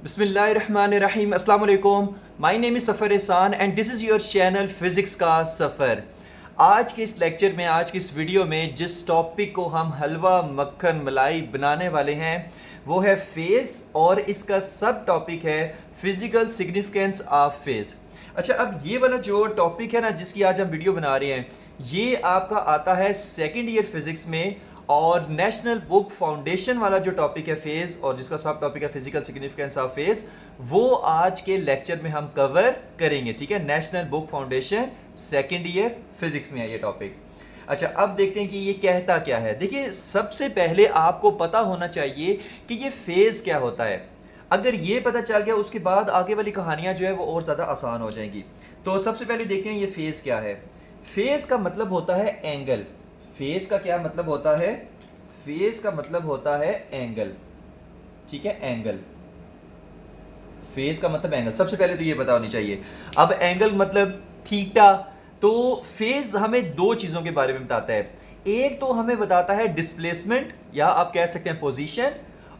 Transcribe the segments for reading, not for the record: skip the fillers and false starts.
बिस्मिल्लाहिर्रहमानिर्रहीम अस्सलाम वालेकुम। माय नेम इज़ सफ़र एहसान and this is your channel physics का सफ़र। आज के इस लेक्चर में, आज की इस वीडियो में जिस टॉपिक को हम हलवा मक्खन मलाई बनाने वाले हैं वो है फेज़, और इसका सब टॉपिक है फिज़िकल सिग्निफिकेंस ऑफ फेज़। अच्छा, अब ये वाला जो टॉपिक है ना जिसकी आज हम वीडियो बना रहे हैं, ये आपका आता है सेकेंड ईयर फिज़िक्स में, और नेशनल बुक फाउंडेशन वाला जो टॉपिक है फेज, और जिसका सब टॉपिक है फिजिकल सिग्निफिकेंस ऑफ फेज, वो आज के लेक्चर में हम कवर करेंगे। ठीक है, national book foundation second year physics में है ये टॉपिक। अच्छा, अब देखते हैं कि ये कहता क्या है। देखिए, सबसे पहले आपको पता होना चाहिए कि ये फेज क्या होता है। अगर ये पता चल गया, उसके बाद आगे वाली कहानियां जो है वो और ज़्यादा आसान हो जाएंगी। तो सबसे पहले देखते हैं ये फेज क्या है। फेज का मतलब होता है एंगल। फेज का क्या मतलब होता है? फेज का मतलब होता है एंगल। ठीक है, एंगल। फेज का मतलब एंगल, सबसे पहले तो ये पता होनी चाहिए। अब एंगल मतलब थीटा। तो फेज हमें दो चीजों के बारे में बताता है। एक तो हमें बताता है डिस्प्लेसमेंट, या आप कह सकते हैं पोजीशन,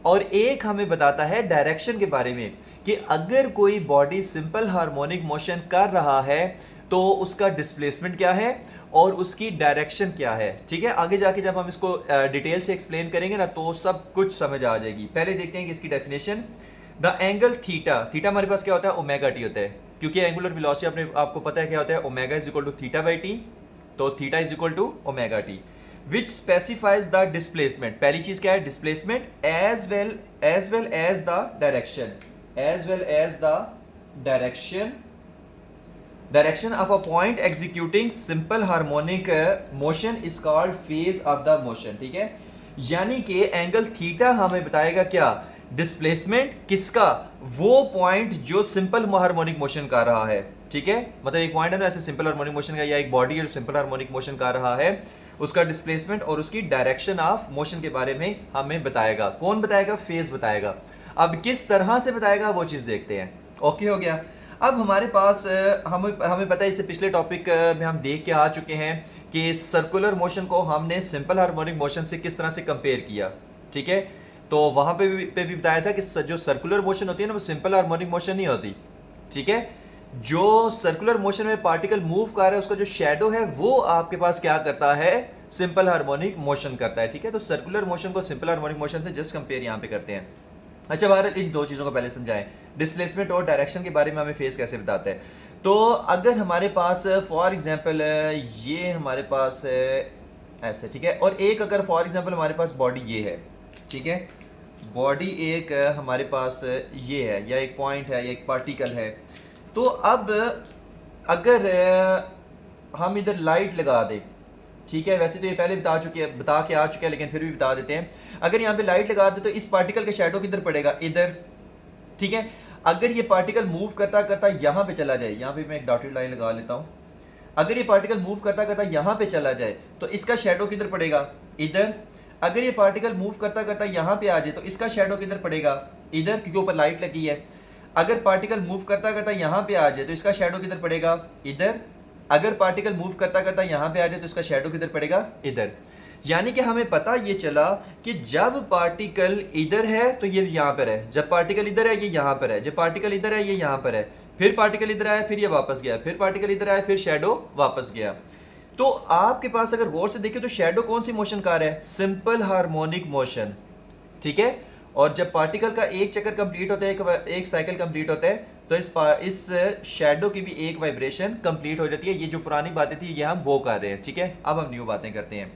और एक हमें बताता है डायरेक्शन के बारे में, कि अगर कोई बॉडी सिंपल हार्मोनिक मोशन कर रहा है तो उसका डिस्प्लेसमेंट क्या है और उसकी डायरेक्शन क्या है। ठीक है, आगे जाके जब हम इसको डिटेल से एक्सप्लेन करेंगे ना तो सब कुछ समझ आ जाएगी। पहले देखते हैं कि इसकी definition. The angle theta, theta हमारे पास क्या होता है? ओमेगा टी होता है, क्योंकि एंगुलर वेलोसिटी आपको पता है क्या होता है? Omega is equal to theta by t. तो theta is equal to omega t, which specifies the displacement. पहली चीज क्या है? Displacement as well as the direction, as well as the direction of a point executing simple harmonic motion is called phase of the motion. ठीक है, यानी कि angle theta हमें बताएगा क्या? डिस्प्लेसमेंट किसका? वो पॉइंट जो सिंपल हार्मोनिक मोशन कर रहा है। ठीक है, मतलब एक पॉइंट है ना ऐसे सिंपल हार्मोनिक मोशन का, या एक बॉडी है जो सिंपल हार्मोनिक मोशन कर रहा है, उसका डिस्प्लेसमेंट और उसकी डायरेक्शन ऑफ मोशन के बारे में हमें बताएगा। कौन बताएगा? फेज बताएगा। अब किस तरह से बताएगा वो चीज देखते हैं। ओके हो गया। अब हमारे पास हमें पता है, इससे पिछले टॉपिक में हम देख के आ चुके हैं कि सर्कुलर मोशन को हमने सिंपल हार्मोनिक मोशन से किस तरह से कंपेयर किया। ठीक है, तो वहां पे भी बताया था कि जो सर्कुलर मोशन होती है ना वो सिंपल हार्मोनिक मोशन नहीं होती। ठीक है, जो सर्कुलर मोशन में पार्टिकल मूव कर रहा है उसका जो शेडो है वो आपके पास क्या करता है? सिंपल हार्मोनिक मोशन करता है। ठीक है, तो सर्कुलर मोशन को सिंपल हार्मोनिक मोशन से जस्ट कंपेयर यहाँ पे करते हैं। अच्छा, बाहर इन दो चीज़ों को पहले समझाएं, डिस्प्लेसमेंट और डायरेक्शन के बारे में हमें फेस कैसे बताता है। तो अगर हमारे पास फॉर एग्जांपल ये हमारे पास ऐसे, ठीक है, और एक अगर फॉर एग्जांपल हमारे पास बॉडी ये है, ठीक है, बॉडी एक हमारे पास ये है, या एक पॉइंट है, या एक पार्टिकल है। तो अब अगर हम इधर लाइट लगा दें, ठीक है, वैसे तो ये पहले बता के आ चुके हैं, लेकिन फिर भी बता देते हैं। अगर यहाँ पे लाइट लगा दे तो इस पार्टिकल का शैडो किधर पड़ेगा? इधर। ठीक है, अगर ये पार्टिकल मूव करता करता यहाँ पे चला जाए, यहाँ पे मैं एक डॉटेड लाइन लगा लेता हूँ। अगर ये पार्टिकल मूव करता करता यहाँ पे चला जाए तो इसका शैडो किधर पड़ेगा? इधर। अगर ये पार्टिकल मूव करता करता यहाँ पे आ जाए तो इसका शैडो किधर पड़ेगा? इधर, क्योंकि ऊपर लाइट लगी है। अगर पार्टिकल मूव करता करता यहाँ पे आ जाए तो इसका शैडो किधर पड़ेगा? इधर। अगर पार्टिकल मूव करता करता यहाँ पे आ जाए तो इसका शैडो किधर पड़ेगा? इधर। यानी कि हमें पता ये चला कि जब पार्टिकल इधर है तो ये यहाँ पर है, जब पार्टिकल इधर है ये यहाँ पर है, जब पार्टिकल इधर है ये यहाँ पर है, फिर पार्टिकल इधर आया फिर ये वापस गया, फिर पार्टिकल इधर आया फिर शैडो वापस गया। तो आपके पास अगर गौर से देखें तो शैडो कौन सी मोशन कार है? Simple harmonic motion. ठीक है, और जब पार्टिकल का एक चक्कर कंप्लीट होता है, एक साइकिल कंप्लीट होता है, तो इस शैडो की भी एक वाइब्रेशन कंप्लीट हो जाती है। ये जो पुरानी बातें थी ये हम वो कर रहे हैं। ठीक है, अब हम न्यू बातें करते हैं।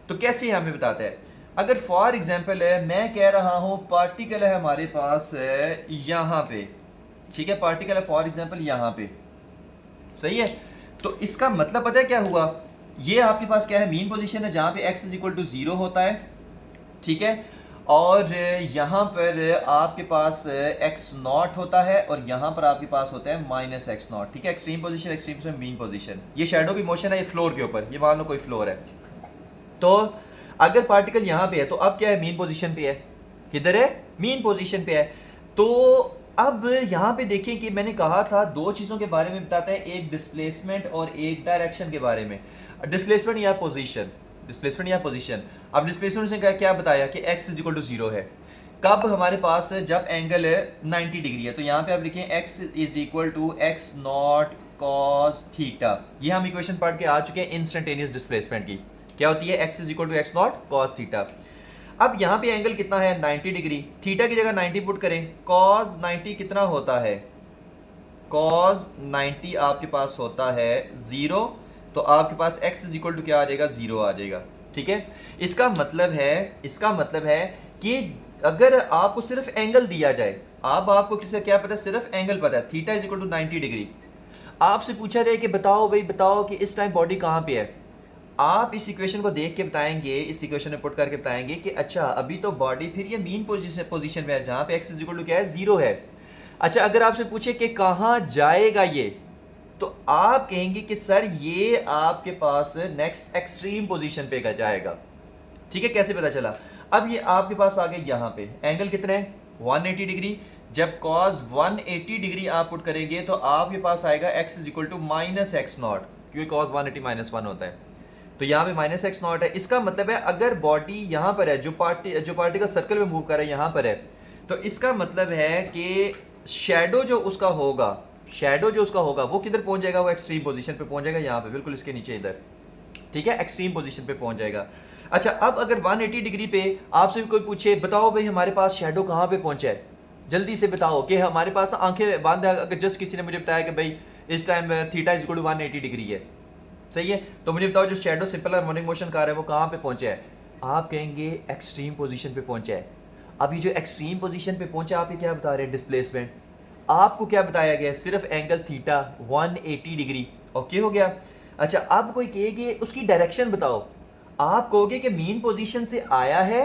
तो कैसे हमें बताता है? अगर फॉर एग्जाम्पल है, मैं कह रहा हूं पार्टिकल है हमारे पास यहां पे, ठीक है, पार्टिकल है फॉर एग्जाम्पल यहां पे, सही है। तो इसका मतलब पता है क्या हुआ? ये आपके पास क्या है? मीन पोजीशन है जहां पे x इज इक्वल टू 0 होता है। ठीक है, और यहां पर आपके पास x नॉट होता है, और यहां पर आपके पास होता है माइनस एक्स नॉट। ठीक है, एक्सट्रीम पोजीशन मीन पोजीशन। ये शैडो की मोशन है, ये फ्लोर के ऊपर, ये मान लो कोई फ्लोर है। तो अगर पार्टिकल यहां पे है तो अब क्या है? मीन पोजीशन पे है। किधर है? मीन पोजीशन पे है। तो अब यहां पे देखिए कि मैंने कहा था दो चीजों के बारे में बताता है, एक डिस्प्लेसमेंट और एक डायरेक्शन के बारे में। डिस्प्लेसमेंट या पोजीशन, डिस्प्लेसमेंट या पोजीशन। अब डिस्प्लेसमेंट ने क्या बताया कि x इज इक्वल टू 0 है। कब हमारे पास जब एंगल 90 डिग्री है, तो यहाँ पे आप लिखें x is equal to x not cos theta. ये हम इक्वेशन पढ़ के आ चुके हैं इंस्टेंटेनियस डिस्प्लेसमेंट की, क्या होती है x is equal to x not cos theta. अब यहाँ पे एंगल कितना है 90 डिग्री, थीटा की जगह 90 पुट करें, कॉस 90 कितना होता है, कॉस 90 आपके पास होता है 0, तो आपके पास x इज इक्वल टू क्या आ जाएगा 0 आ जाएगा। ठीक है, इसका मतलब है कि अगर आपको सिर्फ एंगल दिया जाए, आपको किससे क्या पता है, सिर्फ एंगल पता है, theta is equal to 90 degree, आपसे पूछा जाए कि बताओ भाई बताओ कि इस टाइम बॉडी कहाँ पे है, आप इस इक्वेशन को देख के बताएंगे, इस इक्वेशन में पुट करके बताएंगे कि अच्छा अभी तो बॉडी फिर ये मीन पोजीशन में है जहां पे x इज इक्वल टू क्या है 0 है। अच्छा अगर आपसे पूछे कि कहां जाएगा ये, तो आप कहेंगे कि सर ये आपके पास नेक्स्ट एक्सट्रीम पोजीशन पे जाएगा। ठीक है, कैसे पता चला, अब ये आपके पास आ गए यहाँ पे एंगल कितने हैं 180 डिग्री, जब cos 180 डिग्री आप पुट करेंगे तो आपके पास आएगा x is equal to minus x nought, क्योंकि cos 180 माइनस 1 होता है, तो यहाँ पे माइनस एक्स नॉट है। इसका मतलब है अगर बॉडी यहाँ पर है, जो पार्टिकल सर्कल में मूव कर रहा है यहाँ पर है, तो इसका मतलब है कि शेडो जो उसका होगा वो किधर पहुंच जाएगा, वो एक्सट्रीम पोजीशन पे पहुंच जाएगा, यहाँ पे बिल्कुल इसके नीचे इधर। ठीक है, एक्सट्रीम पोजीशन पे पहुंच जाएगा। अच्छा अब अगर 180 डिग्री पे आपसे भी कोई पूछे बताओ भाई हमारे पास शेडो कहाँ पे पहुंचा है, जल्दी से बताओ कि हमारे पास आंखें बांध, अगर जस्ट किसी ने मुझे बताया कि भाई इस time theta is equal to 180 degree है, सही है, तो मुझे बताओ जो शेडो सिंपल हार्मोनिक मोशन कर रहा है वो कहाँ पे पहुंचा है, आप कहेंगे एक्सट्रीम पोजीशन पे पहुंचा है। अभी जो एक्सट्रीम पोजीशन पे पहुंचा आप ये क्या बता रहे हैं, डिस्प्लेसमेंट, आपको क्या बताया गया है, सिर्फ एंगल थीटा 180 डिग्री, ओके हो गया। अच्छा अब कोई कहेगी उसकी डायरेक्शन बताओ, आप कहोगे कि मीन पोजीशन से आया है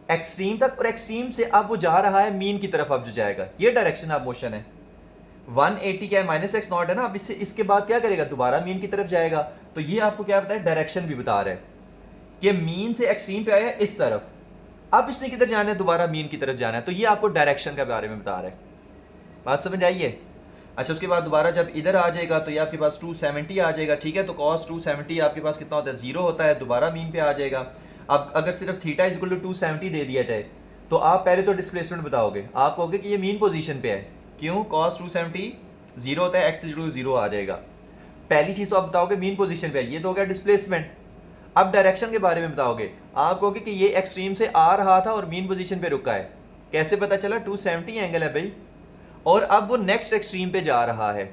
एक्सट्रीम तक और एक्सट्रीम से अब वो जा रहा है मीन की तरफ, अब जो जाएगा ये डायरेक्शन ऑफ मोशन है। 180 क्या है माइनस एक्स नॉट है ना, अब इसके बाद क्या करेगा, दोबारा मीन की तरफ जाएगा, तो ये आपको क्या बताया, डायरेक्शन भी बता रहा है कि मीन से एक्सट्रीम पे आया इस तरफ, अब इसने किधर जाना है, दोबारा मीन की तरफ जाना है, तो ये आपको डायरेक्शन के बारे में बता रहा है। बात समझ आइए। अच्छा उसके बाद दोबारा जब इधर आ जाएगा तो ये आपके पास 270 आ जाएगा। ठीक है, तो cos 270 आपके पास कितना होता है 0 होता है, दोबारा मीन पे आ जाएगा। अब अगर सिर्फ थीटा इज इक्वल टू 270 दे दिया जाए तो आप पहले तो डिस्प्लेसमेंट बताओगे, आप कहोगे कि ये मीन पोजीशन पे है, क्यों, cos 270 0 होता है, x इज इक्वल टू 0 आ जाएगा। पहली चीज तो आप बताओगे मीन पोजीशन पे है, ये तो हो गया डिस्प्लेसमेंट। अब डायरेक्शन के बारे में बताओगे, आप कहोगे कि ये एक्सट्रीम से आ रहा था और मीन पोजीशन पे रुका है, कैसे पता चला, 270 एंगल है भाई, और अब वो नेक्स्ट एक्सट्रीम पे जा रहा है।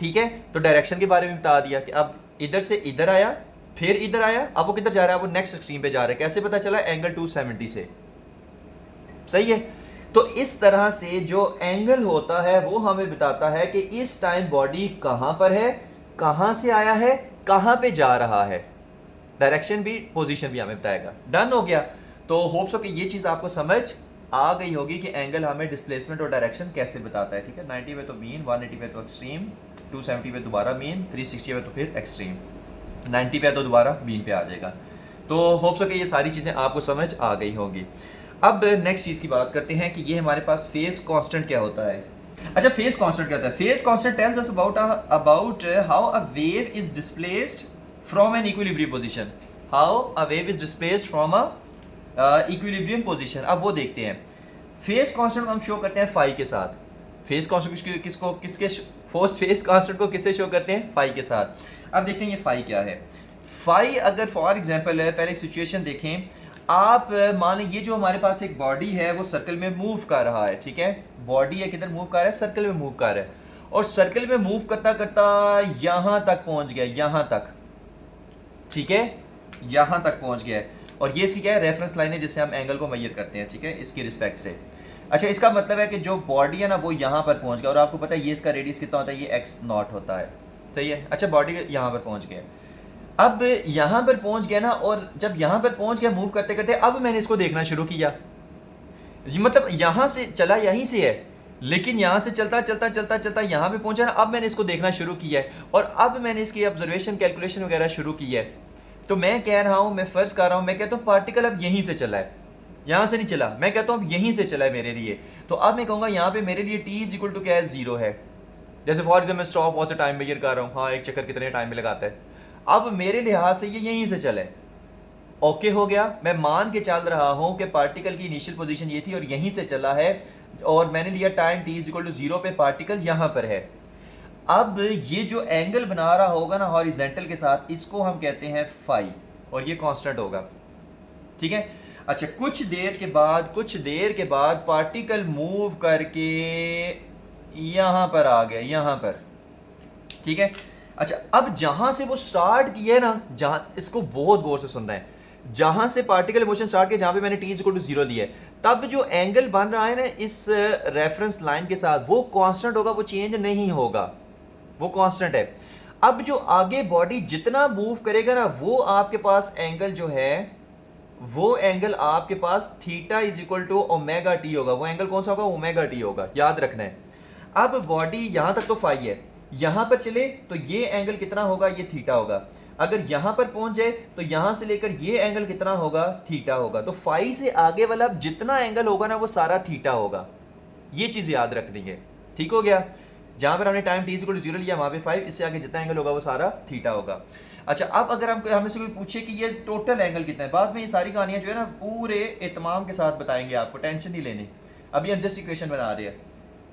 ठीक है, तो डायरेक्शन के बारे में बता दिया कि अब इधर से इधर आया, फिर इधर आया, अब वो किधर जा रहा है, वो नेक्स्ट एक्सट्रीम पे जा रहा है, कैसे पता चला, एंगल 270 से, सही है। तो इस तरह से जो एंगल होता है वो हमें बताता है कि इस टाइम बॉडी कहां पर है, कहां से आया है, कहां पे जा रहा है, डायरेक्शन भी पोजीशन भी हमें बताएगा। डन हो गया, तो होप सो कि ये चीज आपको समझ आ गई होगी कि एंगल हमें डिस्प्लेसमेंट और डायरेक्शन कैसे बताता है। ठीक है, 90 पे तो मीन, 180 पे तो एक्सट्रीम, 270 पे दोबारा मीन, 360 पे तो फिर एक्सट्रीम, 90 पे तो दोबारा मीन पे आ जाएगा। तो होप सो कि ये सारी चीज़ें आपको समझ आ गई होगी। अब नेक्स्ट चीज़ की बात करते हैं कि ये हमारे पास फेस कांस्टेंट क्या होता है। अच्छा फेस कांस्टेंट क्या होता है, face constant tells us about how a wave is displaced from an equilibrium position, how a wave is displaced from a equilibrium position. अब वो देखते हैं, फेस कांस्टेंट को हम शो करते हैं फाई के साथ। फेस कांस्टेंट फेस कांस्टेंट को किससे शो करते हैं, फाई के साथ। अब देखते हैं ये फाई क्या है। फाई अगर फॉर एग्जांपल है, पहले एक सिचुएशन देखें, आप मान ये जो हमारे पास एक बॉडी है वो सर्कल में मूव कर रहा है। ठीक है, बॉडी है किधर मूव कर रहा है, सर्कल में मूव कर रहा है, और सर्कल में मूव करता करता यहां तक पहुंच गया, यहां तक, ठीक है, यहां तक पहुंच गया है, और ये इसकी क्या है, रेफरेंस लाइन है जिससे हम एंगल को मेजर करते हैं। ठीक है, इसकी रिस्पेक्ट से। अच्छा इसका मतलब है कि जो बॉडी है ना वो यहाँ पर पहुंच गया, और आपको पता है ये इसका रेडियस कितना होता है, ये x नॉट होता है, सही है। अच्छा बॉडी यहाँ पर पहुंच गया, अब यहाँ पर पहुंच गया ना, और जब यहाँ पर पहुंच गया मूव करते करते, अब मैंने इसको देखना शुरू किया, मतलब यहाँ से चला यहीं से है, लेकिन यहाँ से चलता चलता चलता चलता यहाँ पे पहुंचा ना, अब मैंने इसको देखना शुरू किया है, और अब मैंने इसकी ऑब्जर्वेशन कैलकुलेशन वगैरह शुरू की है। तो मैं कह रहा हूँ, मैं फर्ज कर रहा हूँ, मैं कहता हूँ पार्टिकल अब यहीं से चला है, यहाँ से नहीं चला, मैं कहता हूँ अब यहीं से चला है मेरे लिए। तो अब मैं कहूँगा यहाँ पे मेरे लिए t इज इक्वल टू क्या है, 0 है। जैसे फॉर एग्जाम्पल स्टॉप वॉच से टाइम मेजर कर रहा हूँ, हाँ एक चक्कर कितने टाइम में लगाता है, अब मेरे लिहाज से ये यहीं से चला है, ओके हो गया। मैं मान के चल रहा हूं कि पार्टिकल की इनिशियल पोजीशन ये थी और यहीं से चला है, और मैंने लिया time t is equal to 0 पे पार्टिकल यहां पर है। अब ये जो एंगल बना रहा होगा ना हॉरिजेंटल के साथ, इसको हम कहते हैं फाई, और ये कांस्टेंट होगा, ठीक है। अच्छा, कुछ देर के बाद पार्टिकल मूव करके यहां पर आ गया, यहां पर, ठीक है। अच्छा, अब जहां से वो स्टार्ट किया है ना, जहां, इसको बहुत गौर से सुनना है, जहां से पार्टिकल मोशन स्टार्ट किया, जहां पे मैंने t इक्वल टू 0 लिया है, तब जो एंगल बन रहा है ना इस रेफरेंस लाइन के साथ, वो कांस्टेंट होगा, वो चेंज नहीं होगा, वो कांस्टेंट है। अब जो आगे बॉडी जितना मूव करेगा ना, वो आपके पास एंगल जो है, वो एंगल आपके पास theta is equal to omega t होगा। वो एंगल कौन सा होगा? ओमेगा टी होगा, याद रखना है। अब बॉडी यहां तक तो फाई है, यहां पर चले तो ये एंगल कितना होगा? ये थीटा होगा। अगर यहां पर पहुंच जाए तो यहां से लेकर ये एंगल कितना होगा? थीटा होगा। तो फाई से आगे वाला जितना एंगल होगा ना, वो सारा थीटा होगा। ये चीज याद रखनी है, ठीक हो गया। जहां पर हमने टाइम t इक्वल टू 0 लिया, वहां पे 5, इससे आगे जितना एंगल होगा वो सारा थीटा होगा। अच्छा, अब अगर हमसे कोई पूछे कि ये टोटल एंगल कितना है, बाद में ये सारी कहानियां जो है ना पूरे इत्माम के साथ बताएंगे आपको, टेंशन नहीं लेनी। अभी हम जस्ट इक्वेशन बना रहे हैं।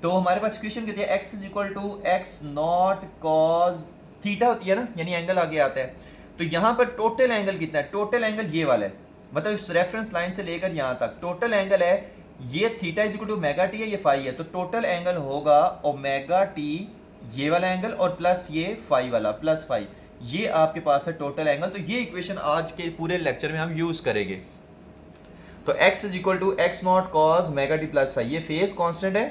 तो हमारे पास इक्वेशन कहती है x is equal to x not cos theta होती है ना, यानी एंगल आगे आता है। तो यहाँ पर टोटल एंगल कितना है? टोटल एंगल ये वाला है, मतलब इस रेफरेंस लाइन से लेकर यहाँ तक टोटल एंगल है ये theta is equal to omega t है, ये फाई है। तो टोटल एंगल होगा ओमेगा टी, ये वाला एंगल, और प्लस ये फाई वाला, प्लस फाई, ये आपके पास है टोटल एंगल। तो ये इक्वेशन आज के पूरे लेक्चर में हम यूज करेंगे। तो x is equal to x not cos omega t plus phi, ये फेज कांस्टेंट है,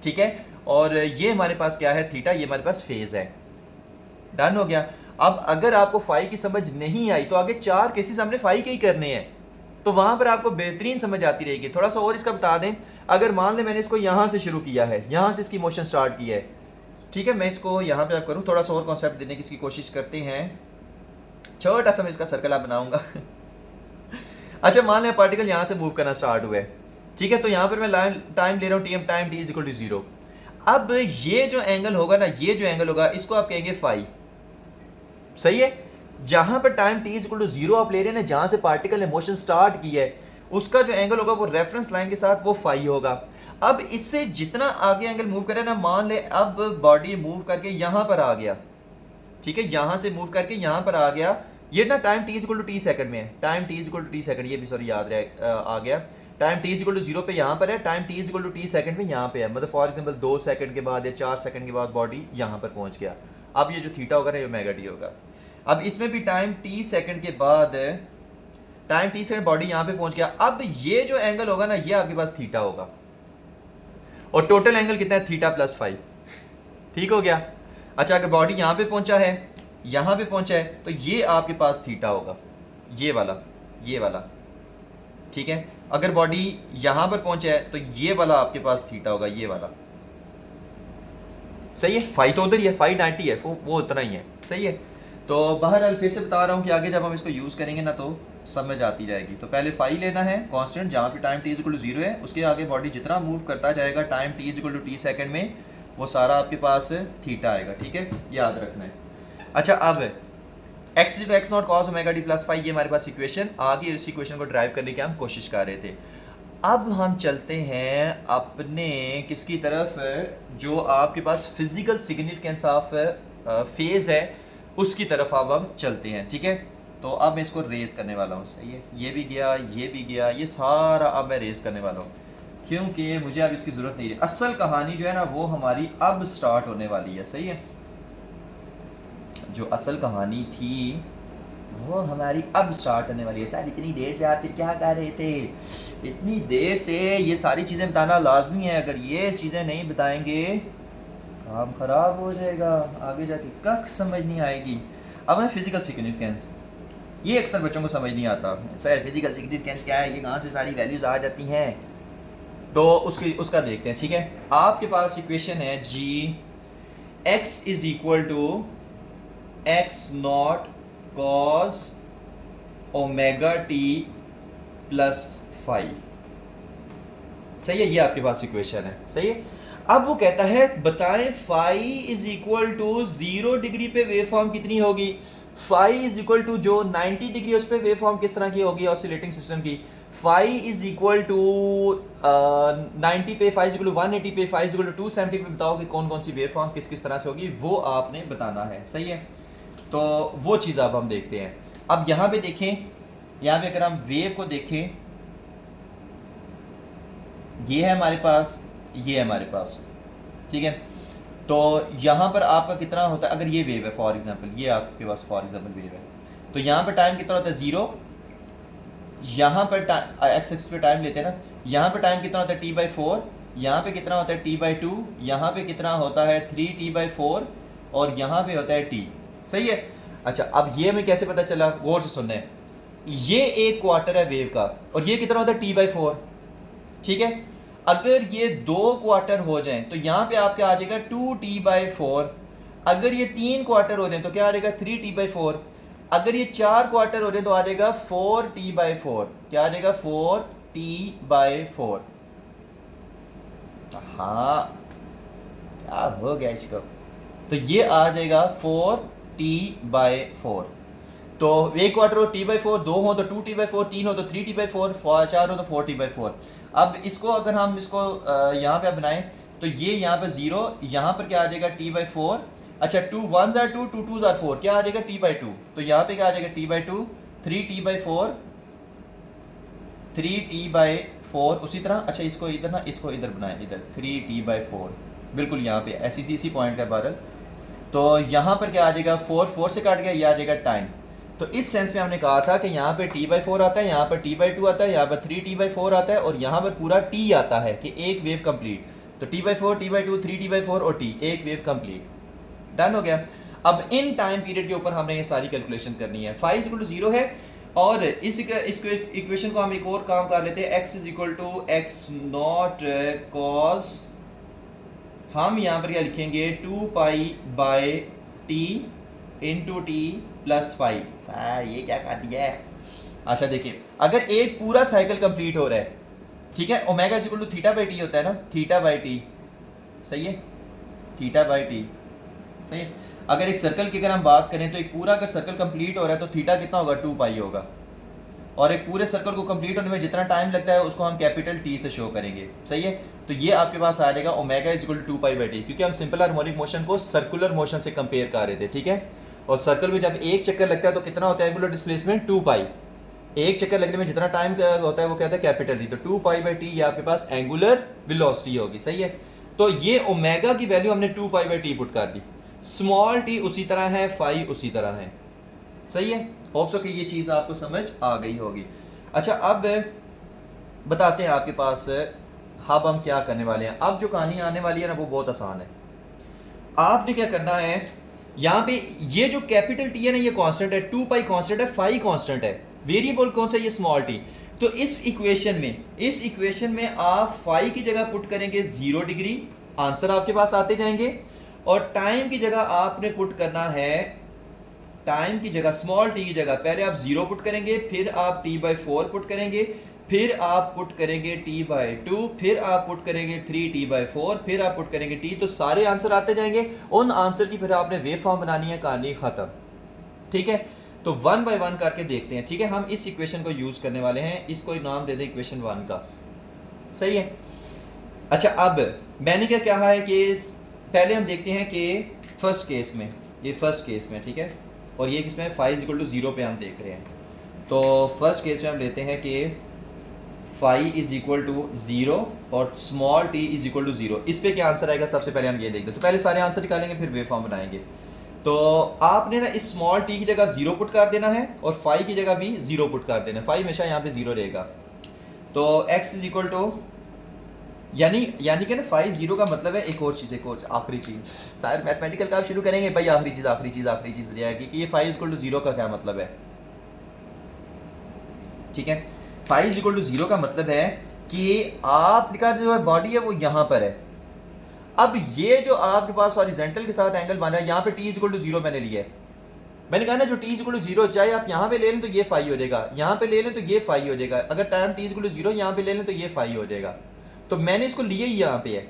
ठीक है। और ये हमारे पास क्या है? थीटा, ये हमारे पास फेज है। डन हो गया। अब अगर आपको फाई की समझ नहीं आई तो आगे 4 केसेस हमने फाई के ही करने हैं, तो वहां पर आपको बेहतरीन समझ आती रहेगी। थोड़ा सा और इसका बता दें, अगर मान लें मैंने इसको यहां से शुरू किया है, यहां से इसकी मोशन स्टार्ट की है, ठीक है। मैं इसको यहां पे आप करूं, थोड़ा सा और कॉन्सेप्ट देने की इसकी कोशिश करते हैं। छोटा सा मैं इसका सर्कल आप बनाऊंगा। अच्छा, मान लें पार्टिकल यहां से मूव करना स्टार्ट हुआ है, ठीक है। तो यहां पर मैं टाइम ले रहा हूं, time t is equal to 0। अब ये जो एंगल होगा ना, ये जो एंगल होगा, इसको आप कहेंगे फाई, सही है। जहां पर time t is equal to 0 आप ले रहे हैं ना, जहां से पार्टिकल ने मोशन स्टार्ट की है, उसका जो एंगल होगा वो रेफरेंस लाइन के साथ वो फाई होगा। अब इससे जितना आगे एंगल मूव करे ना, मान ले अब बॉडी मूव करके यहां पर आ गया, ठीक है, यहां से मूव करके यहां पर आ गया, ये ना time t is equal to t second में है, time t is equal to t second, ये भी सॉरी याद रहे आ गया। Time t is equal to 0 पे यहाँ पर है, time t is equal to t second में यहाँ पे है। मतलब फॉर एग्जांपल 2 सेकंड के बाद या 4 सेकंड के बाद बॉडी यहाँ पर पहुंच गया। अब ये जो थीटा होगा ना, ये ओमेगा टी होगा। अब इसमें भी टाइम t सेकंड के बाद, टाइम t सेकंड बॉडी यहाँ पे पहुंच गया। अब ये जो एंगल होगा ना, ये आपके पास थीटा होगा, और टोटल एंगल कितना है? थीटा प्लस फाई, ठीक हो गया। अच्छा, अगर बॉडी यहाँ पे पहुंचा है, यहाँ पे पहुंचा है, तो ये आपके पास थीटा होगा, ये वाला, ये वाला, ठीक है। अगर बॉडी यहां पर पहुंचा है तो ये वाला आपके पास थीटा होगा, ये वाला, सही है। फाई तो उधर ही है, फाई 90 है, वो उतना ही है, सही है। तो बहरहाल फिर से बता रहा हूं कि आगे जब हम इसको यूज करेंगे ना तो समझ आती जाएगी। तो पहले फाई लेना है कांस्टेंट, जहां पे time t is equal to 0 है, उसके आगे बॉडी जितना मूव करता जाएगा time t is equal to t second में, वो सारा आपके पास थीटा आएगा, ठीक है, याद रखना है। अच्छा, अब x is to x not cos omega t plus phi, ये हमारे पास इक्वेशन आ गई। इस इक्वेशन को ड्राइव करने की हम कोशिश कर रहे थे। अब हम चलते हैं अपने किसकी तरफ, जो आपके पास फिजिकल सिग्निफिकेंस ऑफ फेज है, उसकी तरफ अब हम चलते हैं, ठीक है। तो अब मैं इसको रेस करने वाला हूँ, सही है। ये भी गया, ये भी गया, ये सारा अब मैं रेस करने वाला हूँ, क्योंकि मुझे अब इसकी ज़रूरत नहीं है। असल कहानी जो है ना, वो हमारी अब स्टार्ट होने वाली है, सही है। जो असल कहानी थी वो हमारी अब स्टार्ट होने वाली है। सर इतनी देर से आप फिर क्या कर रहे थे? इतनी देर से ये सारी चीज़ें बताना लाजमी है। अगर ये चीज़ें नहीं बताएंगे काम ख़राब हो जाएगा, आगे जाके कख समझ नहीं आएगी। अब है फिजिकल सिग्निफिकेंस, ये अक्सर बच्चों को समझ नहीं आता। सर फिजिकल सिग्निफिकेंस क्या है, ये कहाँ से सारी वैल्यूज़ आ जाती हैं? तो उसका देखते हैं, ठीक है। आपके पास इक्वेशन है जी x is equal to x not cos omega t plus phi, सही है। ये आपके पास इक्वेशन है, सही है। अब वो कहता है बताएं phi is equal to 0 degree पे वेव फॉर्म कितनी होगी। फाई इज इक्वल टू जो 90 डिग्री उस पर वेव फॉर्म किस तरह की होगी ऑसिलेटिंग सिस्टम की, फाई इज इक्वल टू 90 पे, फाई इज इक्वल टू 180 पे, फाई इज इक्वल टू 270 पे। बताओ कि कौन कौन सी वेव फॉर्म किस किस तरह से होगी, वो आपने बताना है। सही है, तो वो चीज़ अब हम देखते हैं। अब यहाँ पे देखें, यहाँ पे अगर हम वेव को देखें, ये है हमारे पास, ये है हमारे पास, ठीक है। तो यहाँ पर आपका कितना होता है, अगर ये वेव है फॉर एग्जांपल, ये आपके पास फॉर एग्जांपल वेव है, तो यहाँ पर टाइम कितना होता है 0, यहाँ पर एक्स एक्सिस पे टाइम लेते हैं ना, यहाँ पर टाइम कितना होता है t/4, यहाँ पे कितना होता है t/2, यहाँ पे कितना होता है 3t/4, और यहाँ पे होता है t। सही है। अच्छा, अब ये हमें कैसे पता चला, गौर से सुनना है। ये एक क्वार्टर है वेव का, और ये कितना होता है t/4, ठीक है। अगर ये 2 क्वार्टर हो जाएं तो यहाँ पे आपके आ जाएगा 2t/4। अगर ये 3 क्वार्टर हो जाए तो क्या आ जाएगा 3t/4। अगर ये 4 क्वार्टर हो जाए तो आ जाएगा 4t/4। क्या आ जाएगा 4t/4। हाँ, क्या हो गया इसको, तो ये आ जाएगा 4t/4। तो एक क्वार्टर हो t/4, 2 हो तो 2t/4, 3 हो तो 3t/4, 4 हो तो 4t/4। अब इसको अगर हम इसको यहाँ पे बनाएं तो ये यहाँ पे 0, यहाँ पर क्या आ जाएगा t/4। अच्छा, 2 1s are 2, 2 2s are 4, क्या आ जाएगा t/2। तो यहाँ पे क्या आ जाएगा t/2, 3t/4, 3t/4 उसी तरह। अच्छा, इसको इधर ना, इसको इधर बनाएं, इधर 3t/4, बिल्कुल यहाँ पे ऐसी इसी पॉइंट का बारल। तो यहाँ पर क्या आ जाएगा 4 से काट गया, ये आ जाएगा टाइम। तो इस सेंस में हमने कहा था कि यहाँ पे t/4 आता है, यहाँ पर t/2 आता है, यहाँ पर 3t/4 आता है, और यहाँ पर पूरा t आता है कि एक वेव कंप्लीट। तो t/4, t/2, 3t/4 और t, एक वेव कंप्लीट। डन हो गया। अब इन टाइम पीरियड के ऊपर हमने ये सारी कैलकुलेशन करनी है। फाई इज इक्वल टू 0 है, और इस इक्वेशन को हम एक और काम कर लेते हैं। x is equal to x0 cos, हम यहाँ पर क्या लिखेंगे 2π/t इंटू टी प्लस 5। ये क्या कर दिया है। अच्छा देखिए, अगर एक पूरा साइकिल कंप्लीट हो रहा है, ठीक है, omega is equal to θ/t होता है ना, θ/t। सही है, θ/t सही है। अगर एक सर्कल की अगर हम बात करें तो एक पूरा अगर सर्कल कंप्लीट हो रहा है तो थीटा कितना होगा 2π होगा, और एक पूरे सर्कल को कंप्लीट होने में जितना टाइम लगता है उसको हम कैपिटल टी से शो करेंगे। सही है, तो ये आपके पास आ जाएगा omega is equal to 2π/t, क्योंकि हम सिंपल हार्मोनिक मोशन को सर्कुलर मोशन से कंपेयर कर रहे थे, ठीक है। और सर्कल में जब एक चक्कर लगता है तो कितना होता है एंगुलर डिस्प्लेसमेंट 2π। एक चक्कर लगने में जितना टाइम होता है वो कहता है कैपिटल टी। तो 2π/t ये आपके पास एंगुलर वेलोसिटी होगी। सही है, तो ये ओमेगा की वैल्यू हमने 2π/t पुट कर दी, स्मॉल टी उसी तरह है, फाई उसी तरह है। सही है, होप सो कि ये चीज़ आपको समझ आ गई होगी। अच्छा, अब बताते हैं आपके पास अब हम क्या करने वाले हैं। अब जो कहानी आने वाली है ना वो बहुत आसान है। आपने क्या करना है, यहाँ पे ये जो कैपिटल टी है ना ये कांस्टेंट है, 2π कांस्टेंट है, फाई कांस्टेंट है, वेरिएबल कौन सा, ये स्मॉल टी। तो इस इक्वेशन में आप फाई की जगह पुट करेंगे 0 डिग्री, आंसर आपके पास आते जाएंगे। और टाइम की जगह आपने पुट करना है, टाइम की जगह स्मॉल टी की जगह पहले आप 0 पुट करेंगे, फिर आप t/4 पुट करेंगे, फिर आप पुट करेंगे t/2, फिर आप पुट करेंगे 3t/4, फिर आप पुट करेंगे t। तो सारे आंसर आते जाएंगे। उन आंसर की फिर आपने वेव फॉर्म बनानी है, कहानी खत्म। ठीक है, तो 1 बाय 1 करके देखते हैं। ठीक है, हम इस इक्वेशन को यूज करने वाले हैं, इसको नाम दे दें इक्वेशन 1 का। सही है। अच्छा, अब मैंने क्या कहा है कि पहले हम देखते हैं कि फर्स्ट केस में, ये फर्स्ट केस में, ठीक है, और ये किसमें फाई इज इक्वल टू 0 पे हम देख रहे हैं। तो फर्स्ट केस में हम लेते हैं कि फाई इज इक्वल टू 0 और small t is equal to 0। इस पे क्या आंसर आएगा सबसे पहले हम ये देखते हैं। तो पहले सारे आंसर निकालेंगे फिर वेव फॉर्म बनाएंगे। तो आपने ना इस स्मॉल टी की जगह 0 पुट कर देना है और फाई की जगह भी 0 पुट कर देना है। फाई हमेशा यहाँ पे 0 रहेगा। तो x इज इक्वल टू यानी कि ना फाई 0 का मतलब है एक और चीज़, आखिरी चीज़। सारे मैथमेटिकल काम शुरू करेंगे भाई, आखिरी चीज़ रहेगी कि ये फाई इज इक्वल टू 0 का क्या मतलब है। ठीक है, फाई इज इक्वल टू 0 का मतलब है कि आपका जो है बॉडी है वो यहाँ पर है। अब ये जो आपके पास हॉरिजॉन्टल के साथ एंगल बना है, यहाँ पे t इज इक्वल टू 0 मैंने लिया है। मैंने कहा ना जो t इज इक्वल टू 0 चाहे आप यहाँ पे ले लें तो ये फाई हो जाएगा, यहाँ पे ले लें तो ये फाई हो जाएगा। अगर time t is equal to 0 यहाँ पे ले लें तो ये फाई हो जाएगा। तो मैंने इसको लिया ही यहाँ पे है।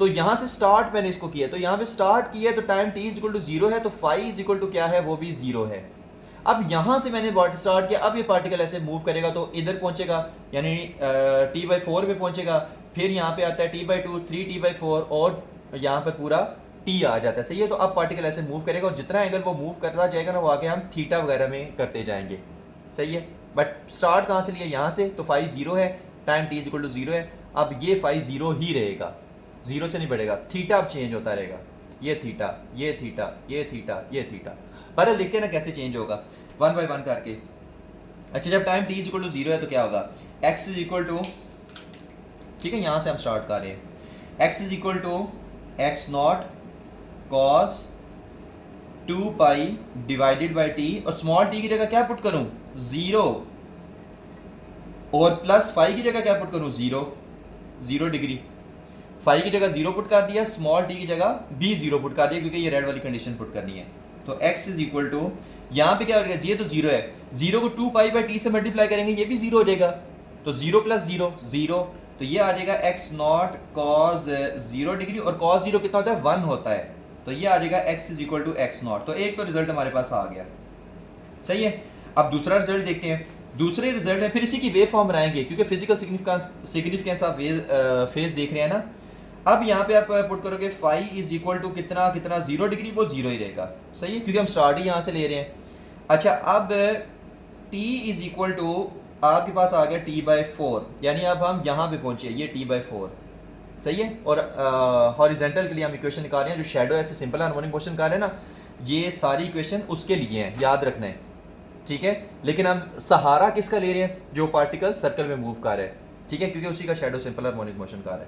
तो यहाँ से स्टार्ट मैंने इसको किया, तो यहाँ पे स्टार्ट किया तो time t is equal to 0 है, तो फाई इज इक्वल टू क्या है, वो भी 0 है। अब यहाँ से मैंने स्टार्ट किया, अब ये पार्टिकल ऐसे मूव करेगा तो इधर पहुंचेगा, यानी t/4 पे पहुंचेगा, फिर यहाँ पे आता है t/2, 3t/4 और यहाँ पर पूरा t आ जाता है, सही है। तो अब पार्टिकल ऐसे मूव करेगा और जितना एंगल वो मूव करता जाएगा ना, वो आगे हम थीटा वगैरह में करते जाएंगे, सही है। बट स्टार्ट कहाँ से लिया, यहाँ से, तो फाई 0 है, time t is equal to 0 है। अब ये फाई 0 ही रहेगा, 0 से नहीं बढ़ेगा, थीटा अब चेंज होता रहेगा, ये थीटा, ये थीटा, ये थीटा, ये थीटा। पर देखते हैं ना कैसे चेंज होगा, 1 बाय 1 करके। अच्छा, जब time t is equal to 0 है तो क्या होगा, x इज इक्वल टू, ठीक है, यहाँ से हम स्टार्ट कर रहे हैं, x is equal to x not cos 2 pi divided by t, और स्मॉल t की जगह क्या पुट करूं, 0, और प्लस फाई की जगह क्या पुट करूं, 0 डिग्री। फाई की जगह 0 पुट कर दिया, स्मॉल t की जगह भी 0 पुट कर दिया, क्योंकि ये रेड वाली कंडीशन पुट करनी है। तो x इज इक्वल टू, यहाँ पे क्या हो जाएगा, ये तो 0 है, 0 को 2 पाई बाई टी से मल्टीप्लाई करेंगे, ये भी 0 हो जाएगा, तो 0 प्लस 0 0, तो ये आ जाएगा x नॉट कॉस 0 डिग्री, और कॉस 0 कितना होता है, 1 होता है, तो ये आ जाएगा x is equal to x naught. तो एक तो रिजल्ट हमारे पास आ गया, सही है। अब दूसरा रिजल्ट देखते हैं, दूसरे रिजल्ट में फिर इसी की वेव फॉर्म बनाएंगे, क्योंकि फिजिकल सिग्निफिकेंस आप फेज देख रहे हैं ना। अब यहाँ पे आप पुट करोगे फाई इज इक्वल टू कितना कितना, 0 डिग्री, वो 0 ही रहेगा, सही है, क्योंकि हम स्टार्ट ही यहाँ से ले रहे हैं। अच्छा, अब t इज इक्वल टू आपके पास आ गया t/4, यानी अब हम यहाँ पे पहुंचे, ये t/4, सही है। और हॉरिजेंटल के लिए हम इक्वेशन निकाल रहे हैं, जो शैडो ऐसे सिंपल हार्मोनिक मोशन कर रहे हैं ना, ये सारी इक्वेशन उसके लिए हैं, याद रखना है, ठीक है। लेकिन हम सहारा किसका ले रहे हैं, जो पार्टिकल सर्कल में मूव कर रहे हैं, ठीक है, क्योंकि उसी का शैडो सिंपल हार्मोनिक मोशन कर रहा है।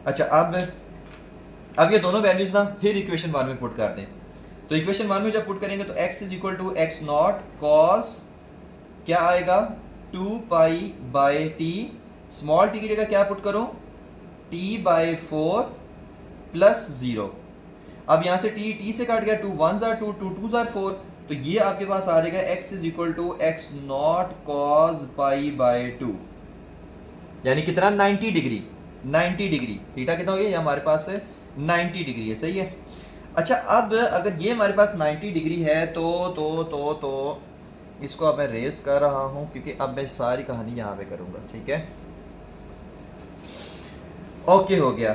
अच्छा, अब ये दोनों वैल्यूज ना फिर इक्वेशन 1 में पुट कर दें, तो इक्वेशन 1 में जब पुट करेंगे तो x is equal to x not cos क्या आएगा, 2 pi by t, small t की जगह क्या पुट करो, t/4 प्लस 0। अब यहां से t से काट गया, 2 1s are 2, 2 2s are 4, तो ये आपके पास आ जाएगा x is equal to x not cos pi by 2, यानी कितना, 90 डिग्री, 90 डिग्री। थीटा कितना हो गया, ये हमारे पास 90 डिग्री है, सही है। अच्छा, अब अगर ये हमारे पास 90 डिग्री है तो इसको अब मैं रेस कर रहा हूं, क्योंकि अब मैं सारी कहानी यहाँ पे करूंगा, ठीक है। ओके, हो गया।